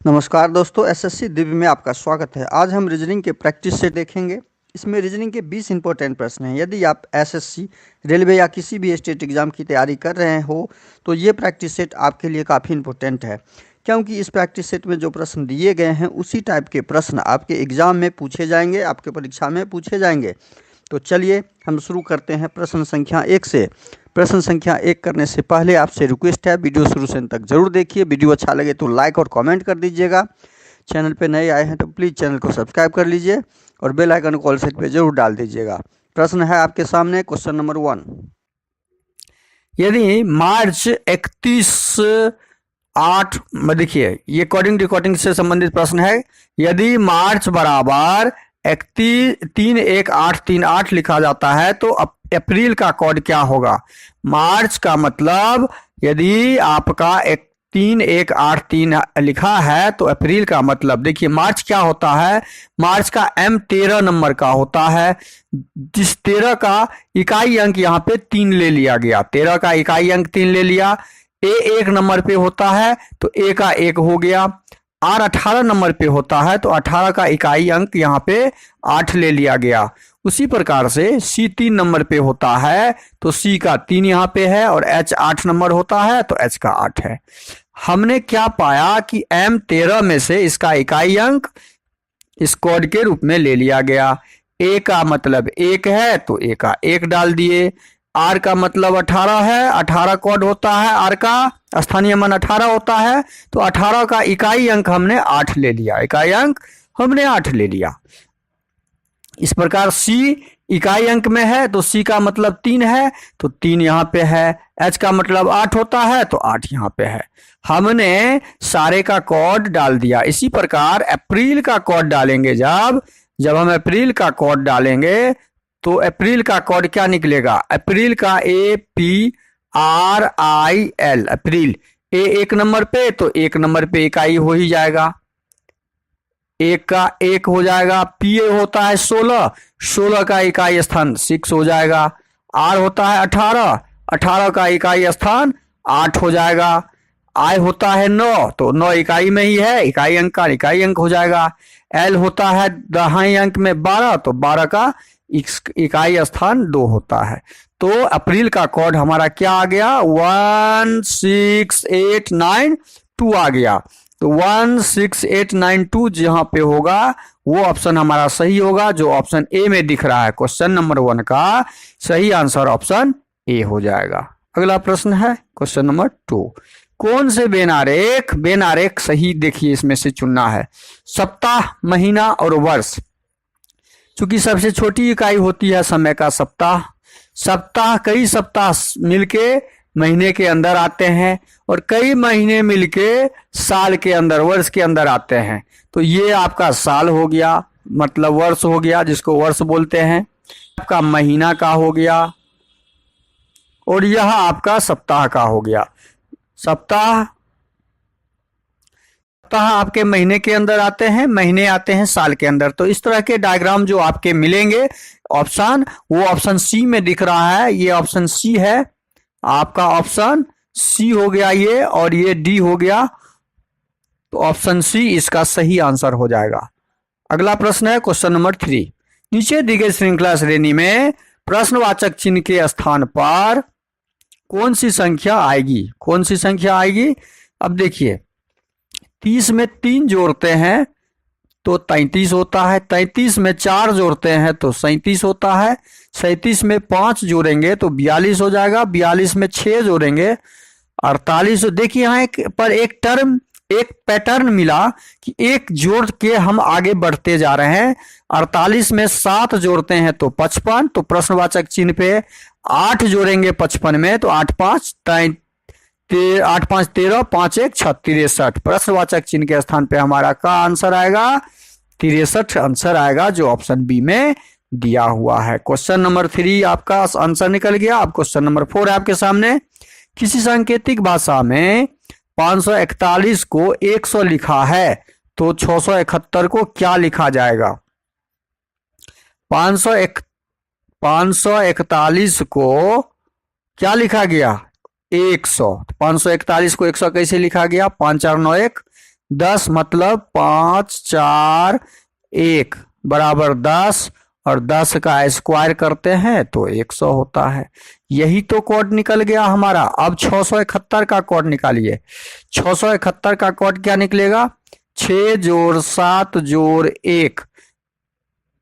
नमस्कार दोस्तों, एसएससी दिव्य में आपका स्वागत है। आज हम रीजनिंग के प्रैक्टिस सेट देखेंगे। इसमें रीजनिंग के 20 इंपॉर्टेंट प्रश्न हैं। यदि आप एसएससी, रेलवे या किसी भी स्टेट एग्जाम की तैयारी कर रहे हो तो ये प्रैक्टिस सेट आपके लिए काफ़ी इंपॉर्टेंट है, क्योंकि इस प्रैक्टिस सेट में जो प्रश्न दिए गए हैं उसी टाइप के प्रश्न आपके एग्जाम में पूछे जाएंगे, आपके परीक्षा में पूछे जाएंगे। तो चलिए हम शुरू करते हैं प्रश्न संख्या 1 से। प्रश्न संख्या 1 करने से पहले आपसे रिक्वेस्ट है, वीडियो शुरू से अंत तक जरूर देखिए। वीडियो अच्छा लगे तो लाइक और कमेंट कर दीजिएगा। चैनल पे नए आए हैं तो प्लीज़ चैनल को सब्सक्राइब कर लीजिए और बेल आइकन को ऑल सेट पे जरूर डाल दीजिएगा। प्रश्न है आपके सामने, क्वेश्चन नंबर 1। यदि मार्च 31/8 देखिए, ये कोडिंग डिकोडिंग से संबंधित प्रश्न है। यदि मार्च बराबर 31838 लिखा जाता है तो अप्रैल का कोड क्या होगा? मार्च का मतलब यदि आपका 3183 लिखा है तो अप्रैल का मतलब, देखिए मार्च क्या होता है, मार्च का M 13 नंबर का होता है, जिस 13 का इकाई अंक यहाँ पे 3 ले लिया गया। 13 का इकाई अंक 3 ले लिया। A 1 नंबर पे होता है तो A का 1 हो गया। R 18 नंबर पे होता है तो 18 का इकाई अंक यहाँ पे 8 ले लिया गया। उसी प्रकार से C 3 नंबर पे होता है तो C का 3 यहाँ पे है, और H 8 नंबर होता है तो H का 8 है। हमने क्या पाया कि M 13 में से इसका इकाई अंक इस कोड के रूप में ले लिया गया। A का मतलब 1 है तो A का 1 डाल दिए। R का मतलब 18 है, 18 कोड होता है, R का स्थानीय मान 18 होता है तो 18 का इकाई अंक हमने 8 ले लिया। इकाई अंक हमने 8 ले लिया। इस प्रकार C इकाई अंक में है तो C का मतलब 3 है तो 3 यहाँ पे है। H का मतलब 8 होता है तो 8 यहाँ पे है। हमने सारे का कोड डाल दिया। इसी प्रकार अप्रैल का कोड डालेंगे। जब हम अप्रैल का कोड डालेंगे तो अप्रैल का कोड क्या निकलेगा? अप्रैल का APRIL, अप्रैल। A 1 नंबर पे तो 1 नंबर पे इकाई हो ही जाएगा, 1 का 1 हो जाएगा। PA होता है 16, 16 का इकाई स्थान 6 हो जाएगा। R होता है 18, 18 का इकाई स्थान 8 हो जाएगा। I होता है 9 तो 9 इकाई में ही है, इकाई अंक का इकाई अंक हो जाएगा। L होता है दहाई अंक में 12 तो 12 का इकाई स्थान 2 होता है। तो अप्रैल का कोड हमारा क्या आ गया? 16892 आ गया। तो 16892 जहां पे होगा वो ऑप्शन हमारा सही होगा, जो ऑप्शन ए में दिख रहा है। क्वेश्चन नंबर 1 का सही आंसर ऑप्शन ए हो जाएगा। अगला प्रश्न है क्वेश्चन नंबर 2। कौन से बेनारेख सही, देखिए इसमें से चुनना है। सप्ताह, महीना और वर्ष। चूंकि सबसे छोटी इकाई होती है समय का सप्ताह कई सप्ताह मिलके महीने के अंदर आते हैं, और कई महीने मिलके साल के अंदर, वर्ष के अंदर आते हैं। तो ये आपका साल हो गया, मतलब वर्ष हो गया, जिसको वर्ष बोलते हैं। आपका महीना का हो गया, और यह आपका सप्ताह का हो गया। सप्ताह आपके महीने के अंदर आते हैं, महीने आते हैं साल के अंदर। तो इस तरह के डायग्राम जो आपके मिलेंगे ऑप्शन, वो ऑप्शन सी में दिख रहा है। ये ऑप्शन सी है, आपका ऑप्शन सी हो गया ये, और ये डी हो गया। तो ऑप्शन सी इसका सही आंसर हो जाएगा। अगला प्रश्न है क्वेश्चन नंबर 3। नीचे दी गई श्रृंखला श्रेणी में प्रश्नवाचक चिन्ह के स्थान पर कौन सी संख्या आएगी? कौन सी संख्या आएगी? अब देखिए, 30 में 3 जोड़ते हैं तो 33 होता है। 33 में 4 जोड़ते हैं तो 37 होता है। 37 में 5 जोड़ेंगे तो 42 हो जाएगा। 42 में 6 जोड़ेंगे 48। देखिए यहाँ पर एक पैटर्न मिला कि एक जोड़ के हम आगे बढ़ते जा रहे हैं। 48 में 7 जोड़ते हैं तो 55, तो प्रश्नवाचक चिन्ह पे 8 जोड़ेंगे 55 में तो 8 5 13, 5 1 6 63। प्रश्नवाचक चिन्ह के स्थान पे हमारा का आंसर आएगा 63 आंसर आएगा, जो ऑप्शन बी में दिया हुआ है। क्वेश्चन नंबर 3 आपका आंसर निकल गया। अब क्वेश्चन नंबर 4 है आपके सामने। किसी सांकेतिक भाषा में 541 को 100 लिखा है तो 671 को क्या लिखा जाएगा? 541 को क्या लिखा गया? 100। 541 को 100 कैसे लिखा गया? 5 4 9 1 10 मतलब 5 4 1 बराबर 10, और 10 का स्क्वायर करते हैं तो 100 होता है। यही तो कोड निकल गया हमारा। अब 671 का कोड निकालिए। 671 का कोड क्या निकलेगा? 6 जोड़ 7 जोड़ 1,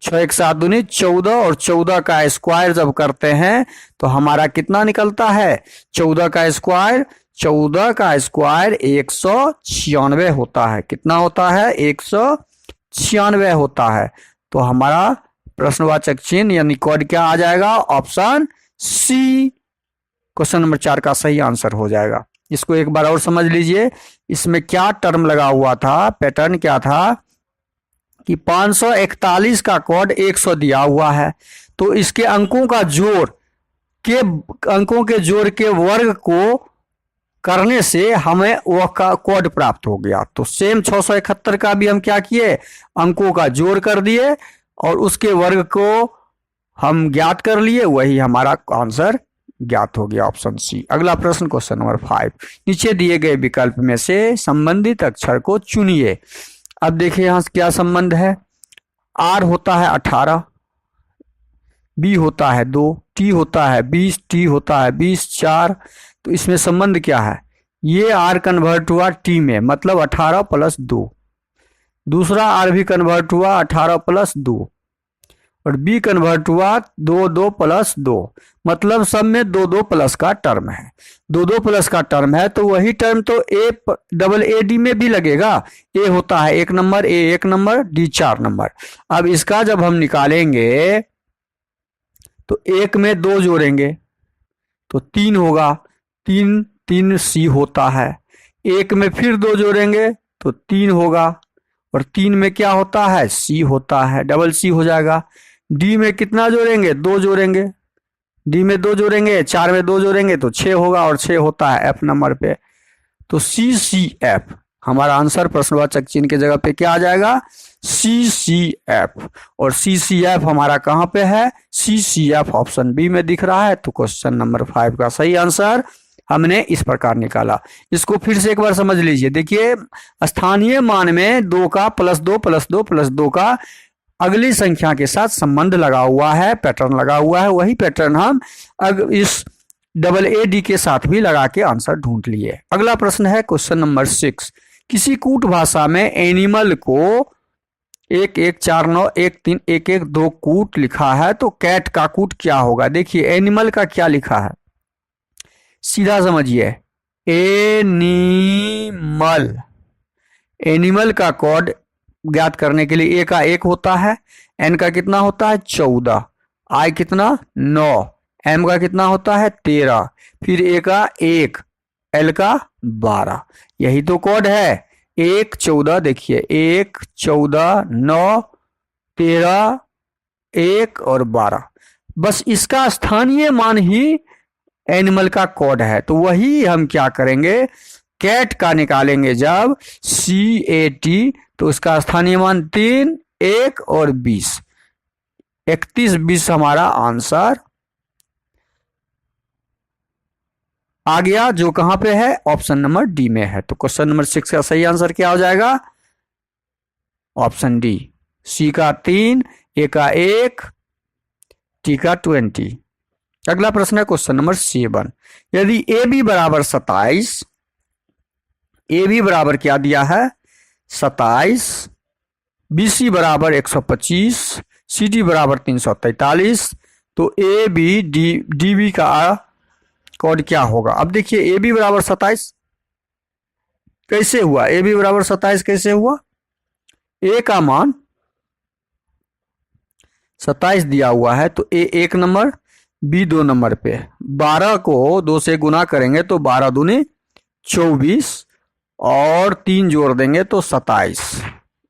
6 1 7 दूनी 14, और 14 का स्क्वायर जब करते हैं तो हमारा कितना निकलता है? 14 का स्क्वायर 196 होता है। कितना होता है? 196 होता है। तो हमारा प्रश्नवाचक चिन्ह यानी कोड क्या आ जाएगा? ऑप्शन सी क्वेश्चन नंबर 4 का सही आंसर हो जाएगा। इसको एक बार और समझ लीजिए। इसमें क्या टर्म लगा हुआ था? पैटर्न क्या था कि 541 का कोड 100 दिया हुआ है, तो इसके अंकों के जोड़ के वर्ग को करने से हमें वह का कोड प्राप्त हो गया। तो सेम 671 का भी हम क्या किए? अंकों का जोड़ कर दिए और उसके वर्ग को हम ज्ञात कर लिए, वही हमारा आंसर ज्ञात हो गया, ऑप्शन सी। अगला प्रश्न क्वेश्चन नंबर 5, नीचे दिए गए विकल्प में से संबंधित अक्षर को चुनिए। अब देखिए यहां क्या संबंध है। आर होता है 18, बी होता है 2, टी होता है 20, टी होता है 20, 4। तो इसमें संबंध क्या है? ये आर कन्वर्ट हुआ टी में, मतलब 18 प्लस 2। दूसरा आर भी कन्वर्ट हुआ 18 प्लस 2, और बी कन्वर्ट हुआ 2 2 प्लस 2, मतलब सब में 2 2 प्लस का टर्म है। 2 2 प्लस का टर्म है तो वही टर्म तो ए डबल ए डी में भी लगेगा। ए होता है 1 नंबर, ए 1 नंबर, डी 4 नंबर। अब इसका जब हम निकालेंगे तो 1 में 2 जोड़ेंगे तो 3 होगा, 3 3 सी होता है। 1 में फिर 2 जोड़ेंगे तो 3 होगा, और 3 में क्या होता है? सी होता है, डबल सी हो जाएगा। डी में कितना जोड़ेंगे? 2 जोड़ेंगे, डी में 2 जोड़ेंगे, 4 में 2 जोड़ेंगे तो 6 होगा, और 6 होता है एफ नंबर पे। तो सी सी एफ हमारा आंसर प्रश्नवाचक चिन्ह के जगह पे क्या आ जाएगा? सी सी एफ। और सी सी एफ हमारा कहाँ पे है? सी सी एफ ऑप्शन बी में दिख रहा है। तो क्वेश्चन नंबर 5 का सही आंसर हमने इस प्रकार निकाला। इसको फिर से एक बार समझ लीजिए। देखिए स्थानीय मान में 2 का प्लस 2 प्लस 2 प्लस 2 का अगली संख्या के साथ संबंध लगा हुआ है, पैटर्न लगा हुआ है। वही पैटर्न हम इस डबल ए डी के साथ भी लगा के आंसर ढूंढ लिए। अगला प्रश्न है क्वेश्चन नंबर 6, किसी कूट भाषा में एनिमल को 1 1 4 9 1 3 1 1 2 कूट लिखा है, तो कैट का कूट क्या होगा? देखिए एनिमल का क्या लिखा है, सीधा समझिए। एनिमल, एनिमल का कोड ज्ञात करने के लिए ए का 1 होता है, एन का कितना होता है? 14, आई कितना? 9, एम का कितना होता है? 13, फिर ए का 1, एल का 12। यही तो कोड है। 1 14, देखिए 1 14 9 13 1 और 12, बस इसका स्थानीय मान ही एनिमल का कोड है। तो वही हम क्या करेंगे? कैट का निकालेंगे जब CAT, तो उसका स्थानीय मान 3 1 और 20, 31 20 हमारा आंसर आ गया, जो कहां पे है? ऑप्शन नंबर डी में है। तो क्वेश्चन नंबर 6 का सही आंसर क्या हो जाएगा? ऑप्शन डी, सी का 3, ए का 1, टी का 20। अगला प्रश्न है क्वेश्चन नंबर 7, यदि ए बी बराबर 27, ए बी बराबर क्या दिया है? 27, बी सी बराबर 125, सी डी बराबर 343, तो ए बी डी बी का कोड क्या होगा? अब देखिए ए बी बराबर 27 कैसे हुआ? ए बी बराबर 27 कैसे हुआ? ए का मान 27 दिया हुआ है, तो ए 1 नंबर, बी 2 नंबर पे। 12 को 2 से गुना करेंगे तो 12 दूनी 24, और 3 जोड़ देंगे तो 27।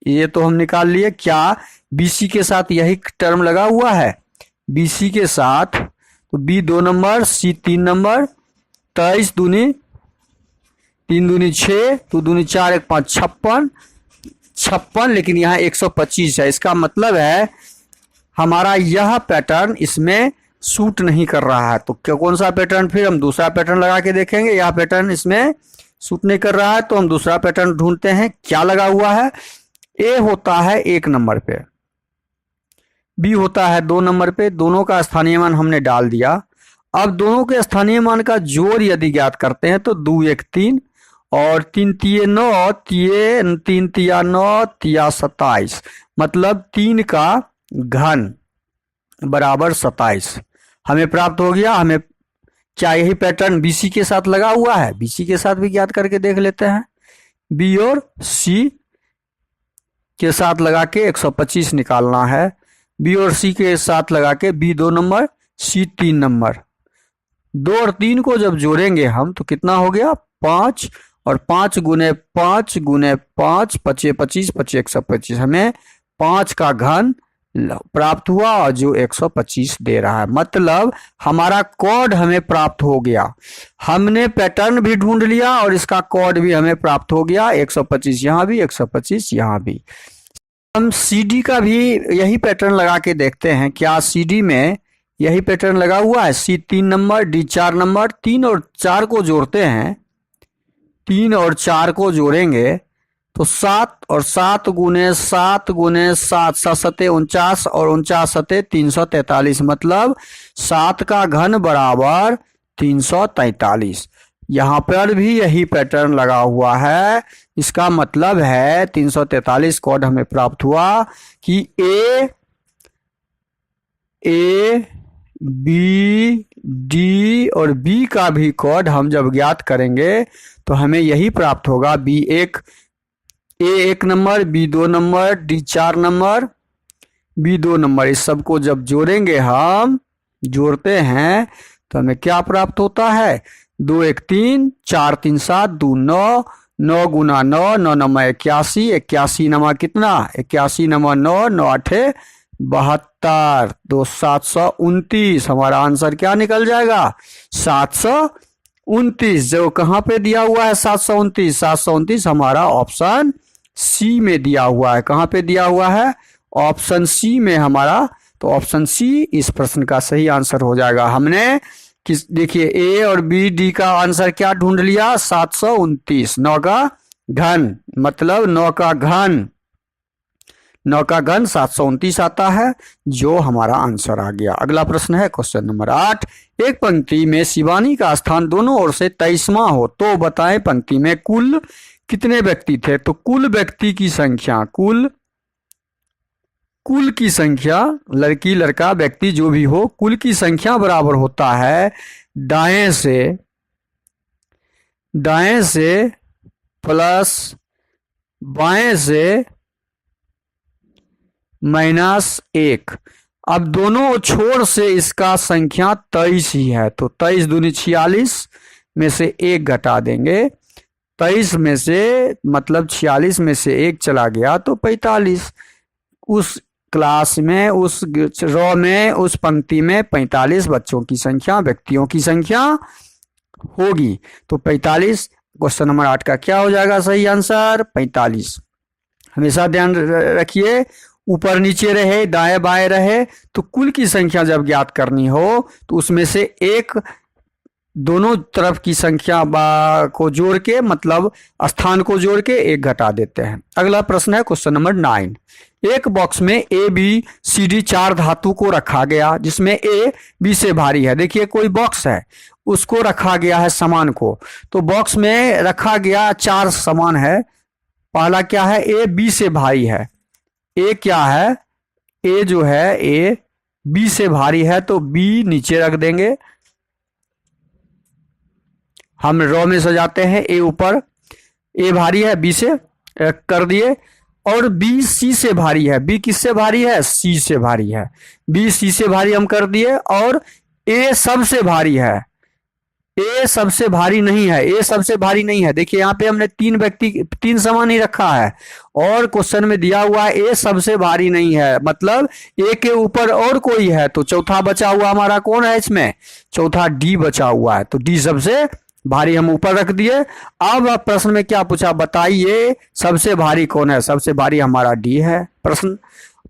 ये तो हम निकाल लिए। क्या बीसी के साथ यही टर्म लगा हुआ है? बीसी के साथ तो बी 2 नंबर, सी 3 नंबर, 23 दूनी 3 दूनी 6, 2 दूनी 4 1 5 56, लेकिन यहाँ 125 है। इसका मतलब है हमारा यह पैटर्न इसमें सूट नहीं कर रहा है। तो कौन सा पैटर्न? फिर हम दूसरा पैटर्न लगा के देखेंगे। यह पैटर्न इसमें सूट नहीं कर रहा है तो हम दूसरा पैटर्न ढूंढते हैं क्या लगा हुआ है। ए होता है 1 नंबर पे, बी होता है 2 नंबर पे, दोनों का स्थानीय मान हमने डाल दिया। अब दोनों के स्थानीय मान का जोड़ यदि ज्ञात करते हैं तो 2 1 3 और 3 तिये 9, 3 तिया 9 तिया 27, मतलब 3 का घन बराबर 27 हमें प्राप्त हो गया। हमें क्या यही पैटर्न बीसी के साथ लगा हुआ है? बीसी के साथ भी ज्ञात करके देख लेते हैं। बी और सी के साथ लगा के 125 निकालना है। बी और सी के साथ लगा के बी 2 नंबर, सी 3 नंबर। 2 और 3 को जब जोड़ेंगे हम तो कितना हो गया? 5 और 5 गुने 5 गुने 5 पचे 25 पचे 125, हमें 5 का घन प्राप्त हुआ और जो 125 दे रहा है। मतलब हमारा कोड हमें प्राप्त हो गया। हमने पैटर्न भी ढूंढ लिया और इसका कोड भी हमें प्राप्त हो गया। 125 यहाँ भी, 125 यहाँ भी। हम CD का भी यही पैटर्न लगा के देखते हैं। क्या CD में यही पैटर्न लगा हुआ है? C 3 number, D 4 number. 3 और 4 को जोड़ते हैं, 3 और 4 को जोड़ेंगे तो 7 और 7 गुने 7 गुने 7, 7 सते 49 और 49 सते 343, मतलब 7 का घन बराबर 343। यहाँ पर भी यही पैटर्न लगा हुआ है। इसका मतलब है 343 कोड हमें प्राप्त हुआ कि ए बी डी और बी का भी कोड हम जब ज्ञात करेंगे तो हमें यही प्राप्त होगा। A 1 number, B 2 number, D 4 number, B 2 number. इस सब को जब जोड़ेंगे, हम जोड़ते हैं तो हमें क्या प्राप्त होता है? 2 1 3, 4 3 7, 2 9, 9 गुना 9, 9 नमा 81, 81 नमा कितना? 81 नमा 9, 9 8 72, 2 729। हमारा आंसर क्या निकल जाएगा? 729। जो कहाँ पे दिया हुआ है 729? 729 हमारा ऑप्शन सी में दिया हुआ है। कहाँ पे दिया हुआ है? ऑप्शन सी में हमारा। तो ऑप्शन सी इस प्रश्न का सही आंसर हो जाएगा। हमने किस, देखिए ए और बी डी का आंसर क्या ढूंढ लिया? 729। 9 का घन, मतलब 9 का घन, 9 का घन 729 आता है, जो हमारा आंसर आ गया। अगला प्रश्न है क्वेश्चन नंबर 8। एक पंक्ति में शिवानी का स्थान दोनों ओर से 23वां हो तो बताएं पंक्ति में कुल कितने व्यक्ति थे? तो कुल व्यक्ति की संख्या, कुल की संख्या, लड़की लड़का व्यक्ति जो भी हो, कुल की संख्या बराबर होता है दाएं से प्लस बाएं से -1। अब दोनों छोर से इसका संख्या 23 ही है, तो 23 दूनी 46 में से 1 घटा देंगे। 23 में से मतलब 46 में से 1 चला गया तो 45। उस क्लास में, उस रो में, उस पंक्ति में 45 बच्चों की संख्या, व्यक्तियों की संख्या होगी। तो 45 क्वेश्चन नंबर 8 का क्या हो जाएगा सही आंसर? 45। हमेशा ध्यान रखिए, ऊपर नीचे रहे, दाएं बाएं रहे, तो कुल की संख्या जब ज्ञात करनी हो तो उसमें से एक दोनों तरफ की संख्या को जोड़ के, मतलब स्थान को जोड़ के 1 घटा देते हैं। अगला प्रश्न है क्वेश्चन नंबर 9। एक बॉक्स में ए बी सी डी 4 धातु को रखा गया जिसमें ए बी से भारी है। देखिए कोई बॉक्स है, उसको रखा गया है सामान को, तो बॉक्स में रखा गया 4 सामान है। पहला क्या है? ए बी से भारी है। ए क्या है? ए जो है ए बी से भारी है, तो बी नीचे रख देंगे। हम रो में सजाते हैं, ए ऊपर, ए भारी है बी से कर दिए, और बी सी से भारी है। बी किससे भारी है? सी से भारी है। बी सी से भारी हम कर दिए, और ए सबसे भारी है। ए सबसे भारी नहीं है, ए सबसे भारी नहीं है। देखिए यहाँ पे हमने 3 सामान ही रखा है, और क्वेश्चन में दिया हुआ है ए सबसे भारी नहीं है, मतलब ए के ऊपर और कोई है, तो चौथा बचा हुआ हमारा कौन है इसमें? चौथा डी बचा हुआ है, तो डी सबसे भारी हम ऊपर रख दिए। अब प्रश्न में क्या पूछा? बताइए सबसे भारी कौन है? सबसे भारी हमारा डी है प्रश्न।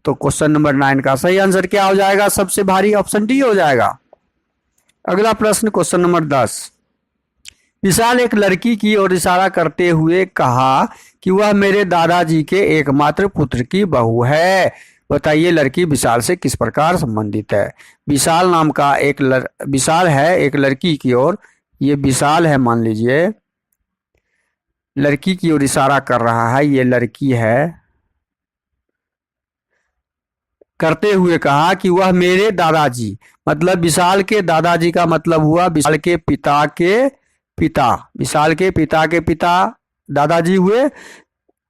तो क्वेश्चन नंबर 9 का सही आंसर क्या हो जाएगा? सबसे भारी ऑप्शन डी हो जाएगा। अगला प्रश्न क्वेश्चन नंबर 10। विशाल एक लड़की की ओर इशारा करते हुए कहा कि वह मेरे दादाजी के एकमात्र पुत्र की बहू है। बताइए लड़की विशाल से किस प्रकार संबंधित है। विशाल नाम का विशाल है एक लड़की की ओर, ये विशाल है मान लीजिए, लड़की की ओर इशारा कर रहा है, ये लड़की है, करते हुए कहा कि वह मेरे दादाजी, मतलब विशाल के दादाजी का मतलब हुआ विशाल के पिता के पिता, विशाल के पिता दादाजी हुए,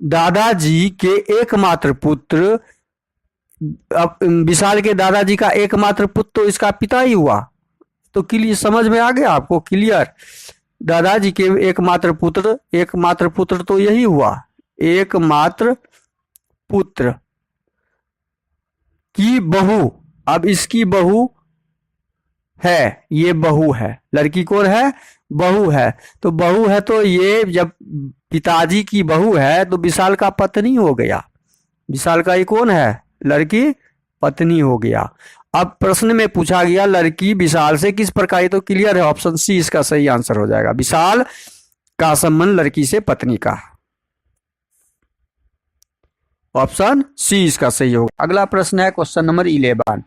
दादाजी के एकमात्र पुत्र। अब विशाल के दादाजी का एकमात्र पुत्र तो इसका पिता ही हुआ। तो क्लियर, समझ में आ गया आपको, क्लियर। दादाजी के एकमात्र पुत्र तो यही हुआ, एकमात्र पुत्र की बहू। अब इसकी बहू है, ये बहू है, लड़की कौन है, बहू है। तो बहू है तो ये जब पिताजी की बहू है तो विशाल का पत्नी हो गया, विशाल का ये कौन है, लड़की पत्नी हो गया। अब प्रश्न में पूछा गया लड़की विशाल से किस प्रकार, ये तो क्लियर है, ऑप्शन सी इसका सही आंसर हो जाएगा, विशाल का संबंध लड़की से पत्नी का, ऑप्शन सी इसका सही होगा। अगला प्रश्न है क्वेश्चन नंबर 11,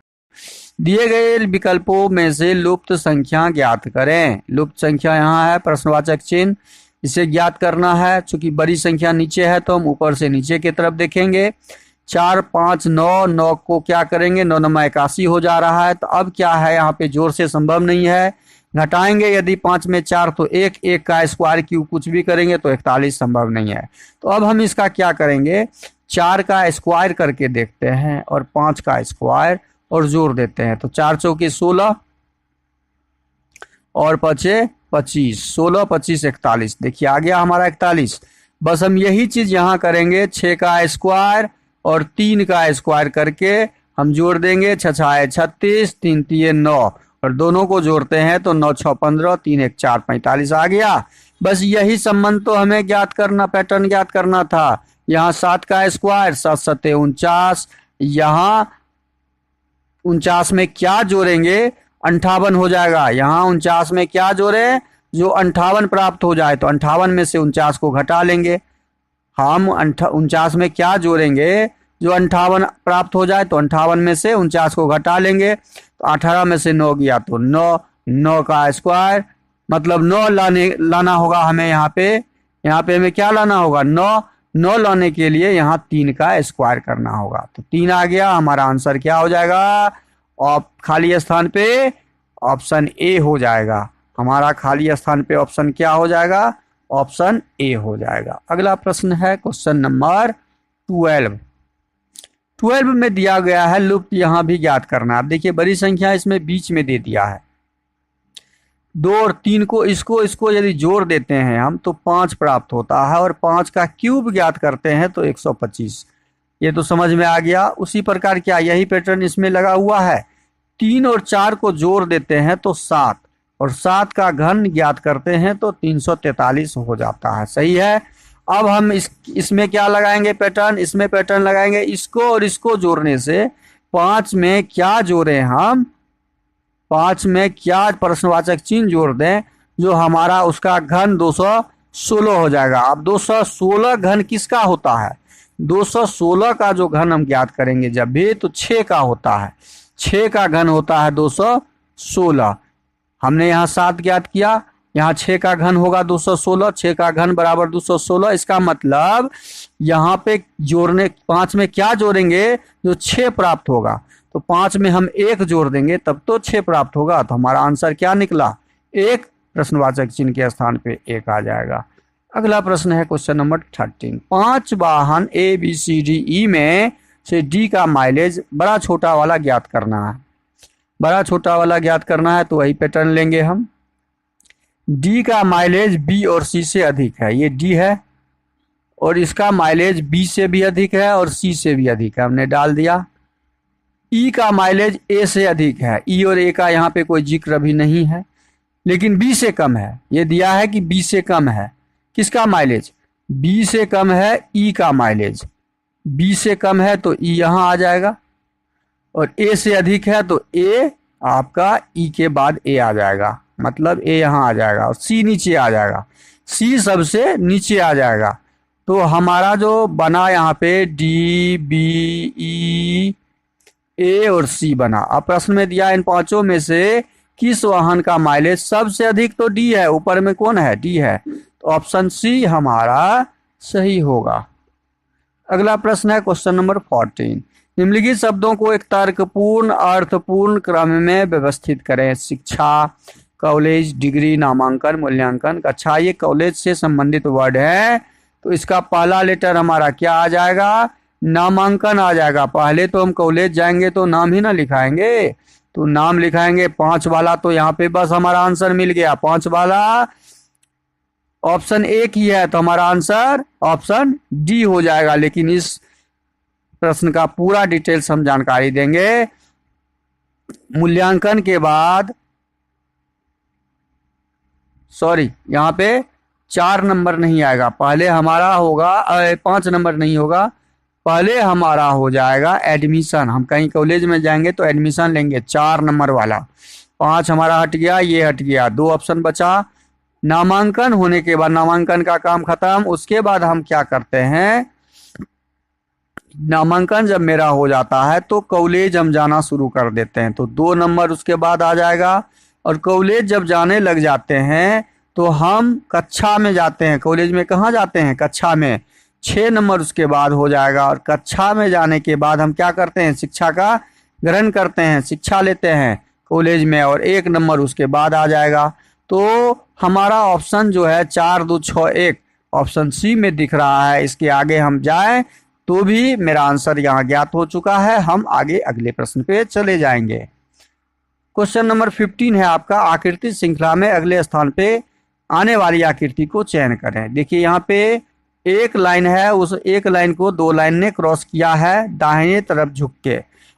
दिए गए विकल्पों में से लुप्त संख्या ज्ञात करें। लुप्त संख्या यहाँ है प्रश्नवाचक चिन्ह, इसे ज्ञात करना है। चूंकि बड़ी संख्या नीचे है तो हम ऊपर से नीचे की तरफ देखेंगे। 4 5 9, 9 को क्या करेंगे, 9 9 81 हो जा रहा है। तो अब क्या है, यहाँ पे जोर से संभव नहीं है, घटाएंगे यदि 5 में 4 तो 1, 1 का स्क्वायर क्यों कुछ भी करेंगे तो 41 संभव नहीं है। तो अब हम इसका क्या करेंगे, 4 का स्क्वायर करके देखते हैं और 5 का स्क्वायर और जोड़ देते हैं। तो 4 चौके 16 और 5 25, 16 25 41, देखिए आ गया हमारा 41। बस हम यही चीज यहाँ करेंगे, 6 का स्क्वायर और 3 का स्क्वायर करके हम जोड़ देंगे, 6 6 36, 3 3 9 और दोनों को जोड़ते हैं तो 9 6 15, 3 1 4 45 आ गया। बस यही संबंध तो हमें ज्ञात करना, पैटर्न ज्ञात करना था। यहाँ 7 का स्क्वायर 7 7 49, यहाँ 49 में क्या जोड़ेंगे, 58 हो जाएगा। यहाँ 49 में क्या जोड़े, जो 58 प्राप्त हो जाए तो 58 में से 49 को घटा लेंगे। हम 49 में क्या जोड़ेंगे, जो 58 प्राप्त हो जाए तो 58 में से 49 को घटा लेंगे। तो 18 में से 9 गया तो 9, 9 का स्क्वायर मतलब 9 लाना होगा हमें। यहाँ पे हमें क्या लाना होगा, 9 लाने के लिए यहाँ 3 का स्क्वायर करना होगा। तो 3 आ गया, हमारा आंसर क्या हो जाएगा, और खाली स्थान पे ऑप्शन ए हो जाएगा। हमारा खाली स्थान पे ऑप्शन क्या हो जाएगा, ऑप्शन ए हो जाएगा। अगला प्रश्न है क्वेश्चन नंबर 12 में दिया गया है लुप्त, यहाँ भी ज्ञात करना है। अब देखिए बड़ी संख्या इसमें बीच में दे दिया है, 2 और 3 को इसको यदि जोड़ देते हैं हम तो 5 प्राप्त होता है और 5 का क्यूब ज्ञात करते हैं तो 125। ये तो समझ में आ गया। उसी प्रकार क्या यही पैटर्न इसमें लगा हुआ है, 3 और 4 को जोड़ देते हैं तो 7 और 7 का घन ज्ञात करते हैं तो 343 हो जाता है। सही है। अब हम इसमें क्या लगाएंगे पैटर्न, इसमें पैटर्न लगाएंगे, इसको और इसको जोड़ने से 5 में क्या जोड़े हम, 5 में क्या प्रश्नवाचक चिन्ह जोड़ दें जो हमारा उसका घन 216 हो जाएगा। अब 216 घन किसका होता है, 216 का जो घन हम ज्ञात करेंगे जब भी तो 6 का होता है, 6 का घन होता है 216। हमने यहाँ 7 ज्ञात किया, यहाँ 6 का घन होगा 216, 6 का घन बराबर 216। इसका मतलब यहाँ पे जोड़ने 5 में क्या जोड़ेंगे, जो 6 प्राप्त होगा तो 5 में हम 1 जोड़ देंगे तब तो 6 प्राप्त होगा। तो हमारा आंसर क्या निकला, 1, प्रश्नवाचक चिन्ह के स्थान पे 1 आ जाएगा। अगला प्रश्न है क्वेश्चन नंबर 13, 5 वाहन ABCDE में से डी का माइलेज बड़ा छोटा वाला ज्ञात करना है। बड़ा छोटा वाला ज्ञात करना है तो वही पैटर्न लेंगे हम। डी का माइलेज बी और सी से अधिक है, ये डी है, और इसका माइलेज बी से भी अधिक है और सी से भी अधिक है, हमने डाल दिया। ई का माइलेज ए से अधिक है, ई और ए का यहाँ पे कोई जिक्र अभी नहीं है, लेकिन बी से कम है। ये दिया है कि बी से कम है, किसका माइलेज, बी से कम है ई का माइलेज, बी से कम है तो ई यहाँ आ जाएगा, और ए से अधिक है तो ए आपका ई के बाद ए आ जाएगा। मतलब ए यहाँ आ जाएगा और सी नीचे आ जाएगा, सी सबसे नीचे आ जाएगा। तो हमारा जो बना यहाँ पे डी बी ई ए और सी बना। अब प्रश्न में दिया इन पांचों में से किस वाहन का माइलेज सबसे अधिक, तो डी है, ऊपर में कौन है, डी है, तो ऑप्शन सी हमारा सही होगा। अगला प्रश्न है क्वेश्चन नंबर 14। निम्नलिखित शब्दों को एक तर्कपूर्ण अर्थपूर्ण क्रम में व्यवस्थित करें। शिक्षा, कॉलेज, डिग्री, नामांकन, मूल्यांकन, कक्षा। ये कॉलेज से संबंधित वर्ड है, तो इसका पहला लेटर हमारा क्या आ जाएगा, नामांकन आ जाएगा। पहले तो हम कॉलेज जाएंगे तो नाम ही ना लिखाएंगे, तो नाम लिखाएंगे। 5 वाला तो यहाँ पे बस हमारा आंसर मिल गया, 5 वाला ऑप्शन ए की है, तो हमारा आंसर ऑप्शन डी हो जाएगा। लेकिन इस प्रश्न का पूरा डिटेल्स हम जानकारी देंगे। मूल्यांकन के बाद यहाँ पे 4 नंबर नहीं आएगा, पहले हमारा होगा 5 नंबर नहीं होगा, पहले हमारा हो जाएगा एडमिशन। हम कहीं कॉलेज में जाएंगे तो एडमिशन लेंगे 4 नंबर वाला। 5 हमारा हट गया, ये हट गया, 2 ऑप्शन बचा। नामांकन होने के बाद नामांकन का काम खत्म। उसके बाद हम क्या करते हैं, नामांकन जब मेरा हो जाता है तो कॉलेज हम जाना शुरू कर देते हैं, तो 2 नंबर उसके बाद आ जाएगा। और कॉलेज जब जाने लग जाते हैं तो हम कक्षा में जाते हैं। कॉलेज में कहाँ जाते हैं, कक्षा में, 6 नंबर उसके बाद हो जाएगा। और कक्षा में जाने के बाद हम क्या करते हैं, शिक्षा का ग्रहण करते हैं, शिक्षा लेते हैं कॉलेज में, और 1 नंबर उसके बाद आ जाएगा। तो हमारा ऑप्शन जो है 4 2 6 1 ऑप्शन सी में दिख रहा है। इसके आगे हम जाएं तो भी मेरा आंसर यहाँ ज्ञात हो चुका है। हम आगे अगले प्रश्न पे चले जाएंगे। क्वेश्चन नंबर 15 है आपका, आकृति श्रृंखला में अगले स्थान पे आने वाली आकृति को चयन करें। देखिए यहाँ पे एक लाइन है, उस एक लाइन को 2 लाइन ने क्रॉस किया है दाहिने तरफ झुक के।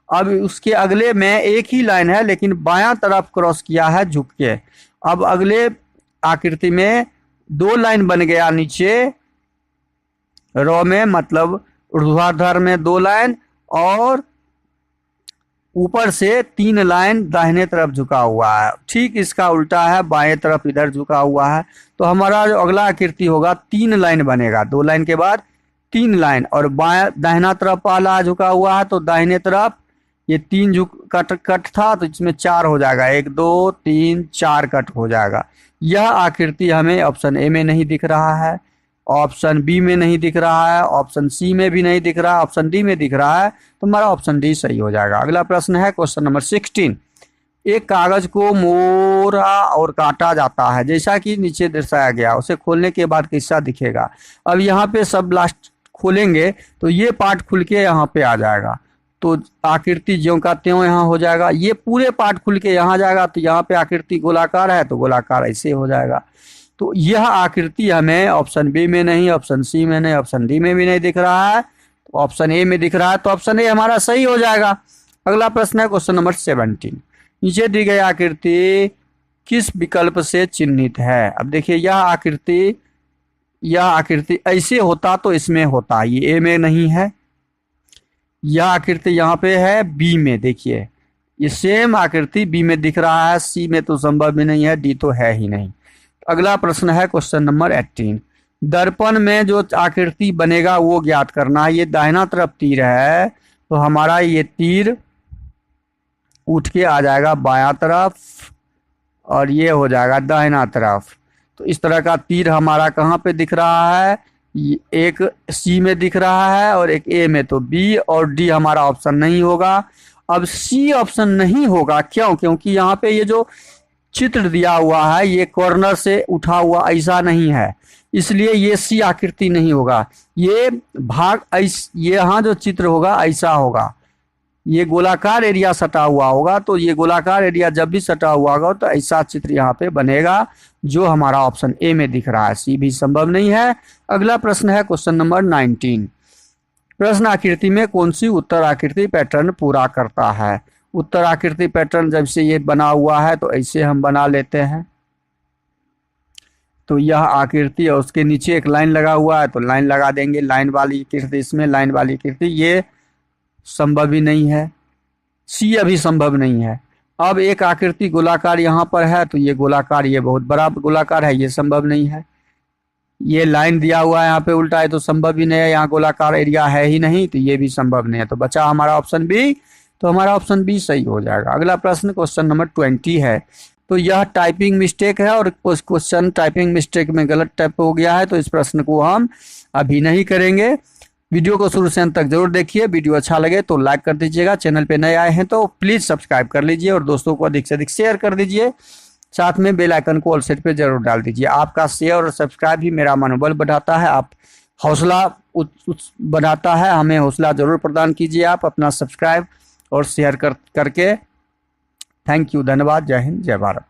अब उसके अगले में एक ही लाइन है लेकिन बायां तरफ क्रॉस किया है झुक के। अब अगले आकृति में 2 लाइन बन गया नीचे रो में, मतलब ऊर्ध्वाधर में 2 लाइन, और ऊपर से 3 लाइन दाहिने तरफ झुका हुआ है। ठीक इसका उल्टा है, बाएं तरफ इधर झुका हुआ है। तो हमारा जो अगला आकृति होगा 3 लाइन बनेगा, 2 लाइन के बाद 3 लाइन, और बाएं दाहिना तरफ वाला झुका हुआ है तो दाहिने तरफ ये 3 कट था, तो इसमें 4 हो जाएगा, 1 2 3 4 कट हो जाएगा। यह आकृति हमें ऑप्शन ए में नहीं दिख रहा है, ऑप्शन बी में नहीं दिख रहा है, ऑप्शन सी में भी नहीं दिख रहा है, ऑप्शन डी में दिख रहा है, तो हमारा ऑप्शन डी सही हो जाएगा। अगला प्रश्न है क्वेश्चन नंबर 16। एक कागज को मोड़ा और काटा जाता है जैसा कि नीचे दर्शाया गया, उसे खोलने के बाद कैसा दिखेगा। अब यहाँ पे सब लास्ट खोलेंगे तो ये पार्ट खुल के यहाँ पे आ जाएगा, तो आकृति ज्यों का त्यों यहाँ हो जाएगा। ये पूरे पार्ट खुल के यहाँ जाएगा, तो यहाँ पे आकृति गोलाकार है तो गोलाकार ऐसे हो जाएगा। तो यह आकृति हमें ऑप्शन बी में नहीं, ऑप्शन सी में नहीं, ऑप्शन डी में भी नहीं दिख रहा है, तो ऑप्शन ए में दिख रहा है, तो ऑप्शन ए हमारा सही हो जाएगा। अगला प्रश्न है क्वेश्चन नंबर 17। नीचे दी गई आकृति किस विकल्प से चिन्हित है। अब देखिए यह आकृति ऐसे होता तो इसमें होता, ये ए में नहीं है। यह आकृति यहाँ पे है बी में, देखिए ये सेम आकृति बी में दिख रहा है, सी में तो संभव भी नहीं है, डी तो है ही नहीं। अगला प्रश्न है क्वेश्चन नंबर 18। दर्पण में जो आकृति बनेगा वो ज्ञात करना है। ये दाहिना तरफ तीर है तो हमारा ये तीर उठ के आ जाएगा बायां तरफ और ये हो जाएगा दाहिना तरफ। तो इस तरह का तीर हमारा कहाँ पे दिख रहा है, एक सी में दिख रहा है और एक ए में, तो बी और डी हमारा ऑप्शन नहीं होगा। अब सी ऑप्शन नहीं होगा, क्यों? क्योंकि यहाँ पे ये जो चित्र दिया हुआ है ये कॉर्नर से उठा हुआ ऐसा नहीं है, इसलिए ये सी आकृति नहीं होगा। ये भाग ये यहाँ जो चित्र होगा ऐसा होगा, ये गोलाकार एरिया सटा हुआ होगा, तो ये गोलाकार एरिया जब भी सटा हुआ होगा तो ऐसा चित्र यहाँ पे बनेगा, जो हमारा ऑप्शन ए में दिख रहा है। सी भी संभव नहीं है। अगला प्रश्न है क्वेश्चन नंबर 19। प्रश्न आकृति में कौन सी उत्तर आकृति पैटर्न पूरा करता है। उत्तर आकृति पैटर्न जब से ये बना हुआ है तो ऐसे हम बना लेते हैं, तो यह आकृति और उसके नीचे एक लाइन लगा हुआ है तो लाइन लगा देंगे, लाइन वाली आकृति इसमें, लाइन वाली आकृति, ये संभव ही नहीं है। सी अभी संभव नहीं है। अब एक आकृति गोलाकार यहाँ पर है तो ये गोलाकार, ये बहुत बड़ा गोलाकार है, ये संभव नहीं है। ये लाइन दिया हुआ है यहाँ पे उल्टा है तो संभव ही नहीं है, यहाँ गोलाकार एरिया है ही नहीं तो ये भी संभव नहीं है। तो बचा हमारा ऑप्शन बी, तो हमारा ऑप्शन बी सही हो जाएगा। अगला प्रश्न क्वेश्चन नंबर 20 है। तो यह टाइपिंग मिस्टेक है और उस क्वेश्चन टाइपिंग मिस्टेक में गलत टाइप हो गया है, तो इस प्रश्न को हम अभी नहीं करेंगे। वीडियो को शुरू से अंत तक जरूर देखिए। वीडियो अच्छा लगे तो लाइक कर दीजिएगा। चैनल पे नए आए हैं तो प्लीज़ सब्सक्राइब कर लीजिए और दोस्तों को अधिक से अधिक शेयर कर दीजिए। साथ में बेल आइकन को ऑल सेट पे जरूर डाल दीजिए। आपका शेयर और सब्सक्राइब ही मेरा मनोबल बढ़ाता है, आप हौसला बढ़ाता है। हमें हौसला जरूर प्रदान कीजिए आप अपना सब्सक्राइब और शेयर करके। थैंक यू, धन्यवाद। जय हिंद, जय भारत।